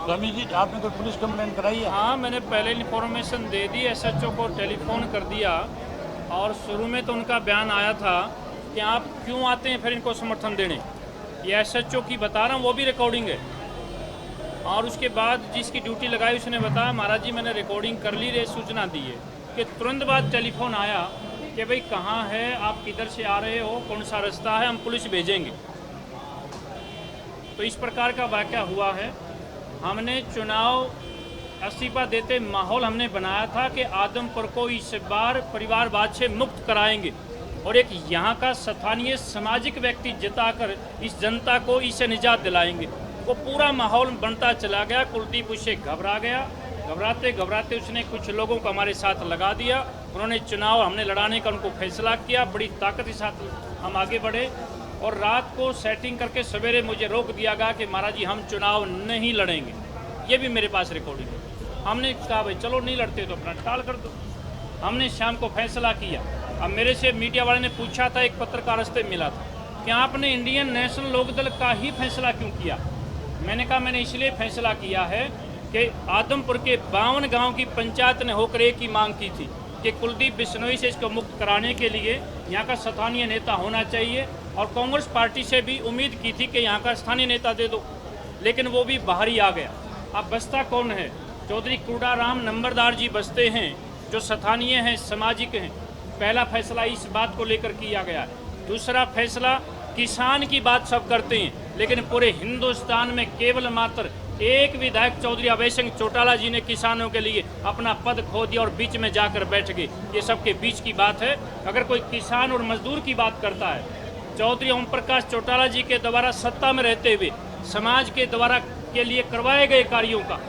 स्वामी जी, आपने कोई police complaint कराई है? हाँ, मैंने पहले इन्फॉर्मेशन दे दी, एसएचओ को टेलीफोन कर दिया। और शुरू में तो उनका बयान आया था कि आप क्यों आते हैं फिर इनको समर्थन देने। ये एसएचओ की बता रहा हूँ, वो भी रिकॉर्डिंग है। और उसके बाद जिसकी ड्यूटी लगाई उसने बताया, महाराज जी मैंने रिकॉर्डिंग कर ली, रे सूचना दी है। कि तुरंत बाद टेलीफोन आया कि भाई कहाँ है आप, किधर से आ रहे हो, कौन सा रास्ता है, हम पुलिस भेजेंगे। तो इस प्रकार का वाक़या हुआ है। हमने चुनाव इस्तीफा देते माहौल हमने बनाया था कि आदमपुर को इस बार परिवारवाद से मुक्त कराएंगे और एक यहाँ का स्थानीय सामाजिक व्यक्ति जिताकर इस जनता को इससे निजात दिलाएंगे। वो पूरा माहौल बनता चला गया। कुलदीप उससे घबरा गया। घबराते घबराते उसने कुछ लोगों को हमारे साथ लगा दिया। उन्होंने चुनाव हमने लड़ाने का उनको फैसला किया। बड़ी ताकत के साथ हम आगे बढ़े और रात को सेटिंग करके सवेरे मुझे रोक दिया गया कि महाराज जी हम चुनाव नहीं लड़ेंगे। ये भी मेरे पास रिकॉर्डिंग है। हमने कहा भाई चलो नहीं लड़ते तो अपना टाल कर दो। हमने शाम को फैसला किया। अब मेरे से मीडिया वाले ने पूछा था, एक पत्रकार रस्ते मिला था कि आपने इंडियन नेशनल लोकदल का ही फैसला क्यों किया। मैंने कहा मैंने इसलिए फैसला किया है कि आदमपुर के 52 गांव की पंचायत ने होकर एक ही मांग की थी कि कुलदीप बिश्नोई से इसको मुक्त कराने के लिए यहाँ का स्थानीय नेता होना चाहिए। और कांग्रेस पार्टी से भी उम्मीद की थी कि यहाँ का स्थानीय नेता दे दो, लेकिन वो भी बाहर ही आ गया। अब बसता कौन है? चौधरी कुडाराम नंबरदार जी बसते हैं, जो स्थानीय हैं, सामाजिक हैं। पहला फैसला इस बात को लेकर किया गया है। दूसरा फैसला, किसान की बात सब करते हैं, लेकिन पूरे हिंदुस्तान में केवल मात्र एक विधायक चौधरी अभय सिंह चौटाला जी ने किसानों के लिए अपना पद खो दिया और बीच में जाकर बैठ गए। ये सबके बीच की बात है। अगर कोई किसान और मजदूर की बात करता है, चौधरी ओम प्रकाश चौटाला जी के द्वारा सत्ता में रहते हुए समाज के द्वारा के लिए करवाए गए कार्यों का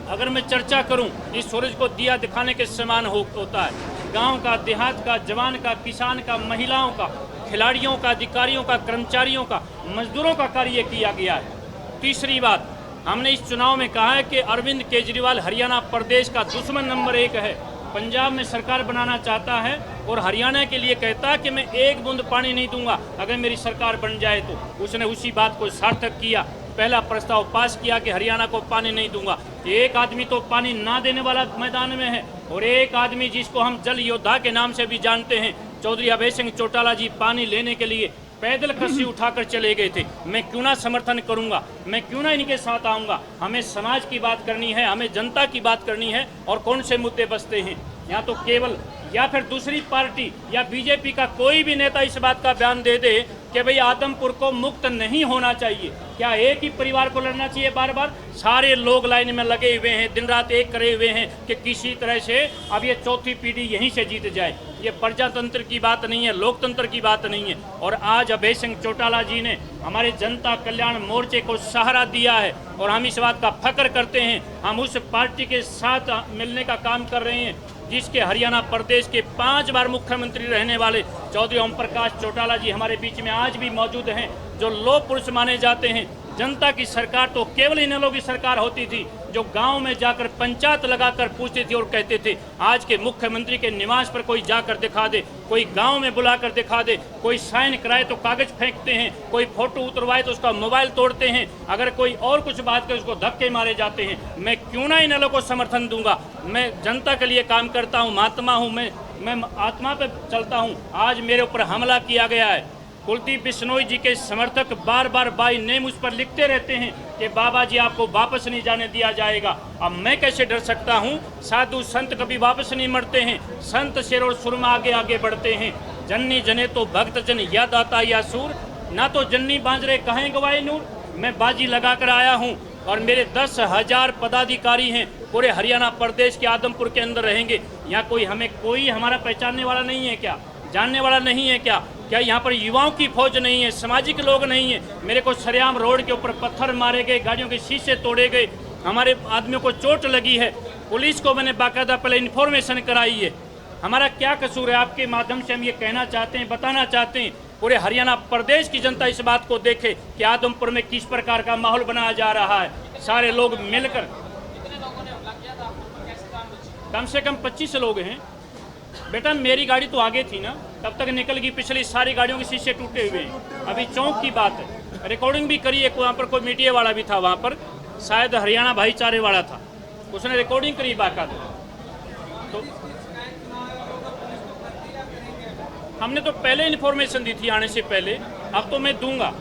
अगर मैं चर्चा करूं, इस सूरज को दिया दिखाने के समान होता है। गांव का, देहात का, जवान का, किसान का, महिलाओं का, खिलाड़ियों का, अधिकारियों का, कर्मचारियों का, मजदूरों का कार्य किया गया है। तीसरी बात, हमने इस चुनाव में कहा है कि अरविंद केजरीवाल हरियाणा प्रदेश का दुश्मन नंबर 1 है। पंजाब में सरकार बनाना चाहता है और हरियाणा के लिए कहता है कि मैं एक बूंद पानी नहीं दूंगा अगर मेरी सरकार बन जाए तो। उसने उसी बात को सार्थक किया। पहला प्रस्ताव पास किया कि हरियाणा को पानी नहीं दूंगा। एक आदमी तो पानी ना देने वाला मैदान में है और एक आदमी जिसको हम जल योद्धा के नाम से भी जानते हैं, चौधरी अभय सिंह चौटाला जी, पानी लेने के लिए पैदल कस्सी उठाकर चले गए थे। मैं क्यों ना समर्थन करूंगा, मैं क्यों ना इनके साथ आऊंगा। हमें समाज की बात करनी है, हमें जनता की बात करनी है। और कौन से मुद्दे बसते हैं यहाँ, तो केवल या फिर दूसरी पार्टी या बीजेपी का कोई भी नेता इस बात का बयान दे दे कि भाई आदमपुर को मुक्त नहीं होना चाहिए। क्या एक ही परिवार को लड़ना चाहिए बार बार? सारे लोग लाइन में लगे हुए हैं, दिन रात एक करे हुए हैं कि किसी तरह से अब ये चौथी पीढ़ी यहीं से जीत जाए। ये प्रजातंत्र की बात नहीं है, लोकतंत्र की बात नहीं है। और आज अभय सिंह चौटाला जी ने हमारे जनता कल्याण मोर्चे को सहारा दिया है और हम इस बात का फख्र करते हैं। हम उस पार्टी के साथ मिलने का काम कर रहे हैं जिसके हरियाणा प्रदेश के 5 बार मुख्यमंत्री रहने वाले चौधरी ओम प्रकाश चौटाला जी हमारे बीच में आज भी मौजूद हैं, जो लौह पुरुष माने जाते हैं। जनता की सरकार तो केवल इन लोगों की सरकार होती थी जो गांव में जाकर पंचायत लगाकर पूछते थे और कहते थे आज के मुख्यमंत्री के निवास पर कोई जाकर दिखा दे, कोई गांव में बुलाकर दिखा दे, कोई साइन कराए तो कागज फेंकते हैं, कोई फोटो उतरवाए तो उसका मोबाइल तोड़ते हैं, अगर कोई और कुछ बात करे उसको धक्के मारे जाते हैं। मैं क्यों ना इन लोगों को समर्थन दूंगा? मैं जनता के लिए काम करता हूँ, महात्मा हूँ, मैं आत्मा पे चलता हूँ। आज मेरे ऊपर हमला किया गया है। कुलदीप बिश्नोई जी के समर्थक बार बार बाई नेम उस पर लिखते रहते हैं कि बाबा जी आपको वापस नहीं जाने दिया जाएगा। अब मैं कैसे डर सकता हूँ? साधु संत कभी वापस नहीं मरते हैं। संत शेर और सुरमा आगे आगे बढ़ते हैं। जन्नी जने तो भक्त जन याद आता या सूर, ना तो जन्नी बांजरे कहें गवाए नूर। मैं बाजी लगा कर आया हूँ और मेरे 10,000 पदाधिकारी हैं, पूरे हरियाणा प्रदेश के आदमपुर के अंदर रहेंगे। यहाँ कोई हमारा पहचानने वाला नहीं है क्या? जानने वाला नहीं है क्या? क्या यहाँ पर युवाओं की फौज नहीं है? सामाजिक लोग नहीं है? मेरे को सरेआम रोड के ऊपर पत्थर मारे गए, गाड़ियों के शीशे तोड़े गए, हमारे आदमियों को चोट लगी है। पुलिस को मैंने बाकायदा पहले इन्फॉर्मेशन कराई है। हमारा क्या कसूर है? आपके माध्यम से हम ये कहना चाहते हैं, बताना चाहते हैं, पूरे हरियाणा प्रदेश की जनता इस बात को देखे कि आदमपुर में किस प्रकार का माहौल बनाया जा रहा है। सारे लोग मिलकर, कम से कम 25 लोग हैं। बेटा मेरी गाड़ी तो आगे थी ना, तब तक निकल गई। पिछली सारी गाड़ियों के शीशे टूटे हुए हैं। अभी चौक की बात है, रिकॉर्डिंग भी करी है, वहाँ पर कोई मीडिया वाला भी था वहाँ पर। शायद हरियाणा भाईचारे वाला था, उसने रिकॉर्डिंग करी बाकायदा। तो हमने तो पहले इन्फॉर्मेशन दी थी आने से पहले, अब तो मैं दूंगा।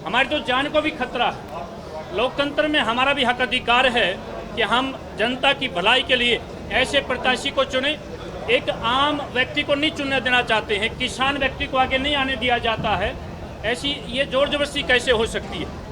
हमारी तो जान को भी खतरा है। लोकतंत्र में हमारा भी हक अधिकार है कि हम जनता की भलाई के लिए ऐसे प्रत्याशी को चुने। एक आम व्यक्ति को नहीं चुनने देना चाहते हैं, किसान व्यक्ति को आगे नहीं आने दिया जाता है। ऐसी ये जोर जबरदस्ती कैसे हो सकती है?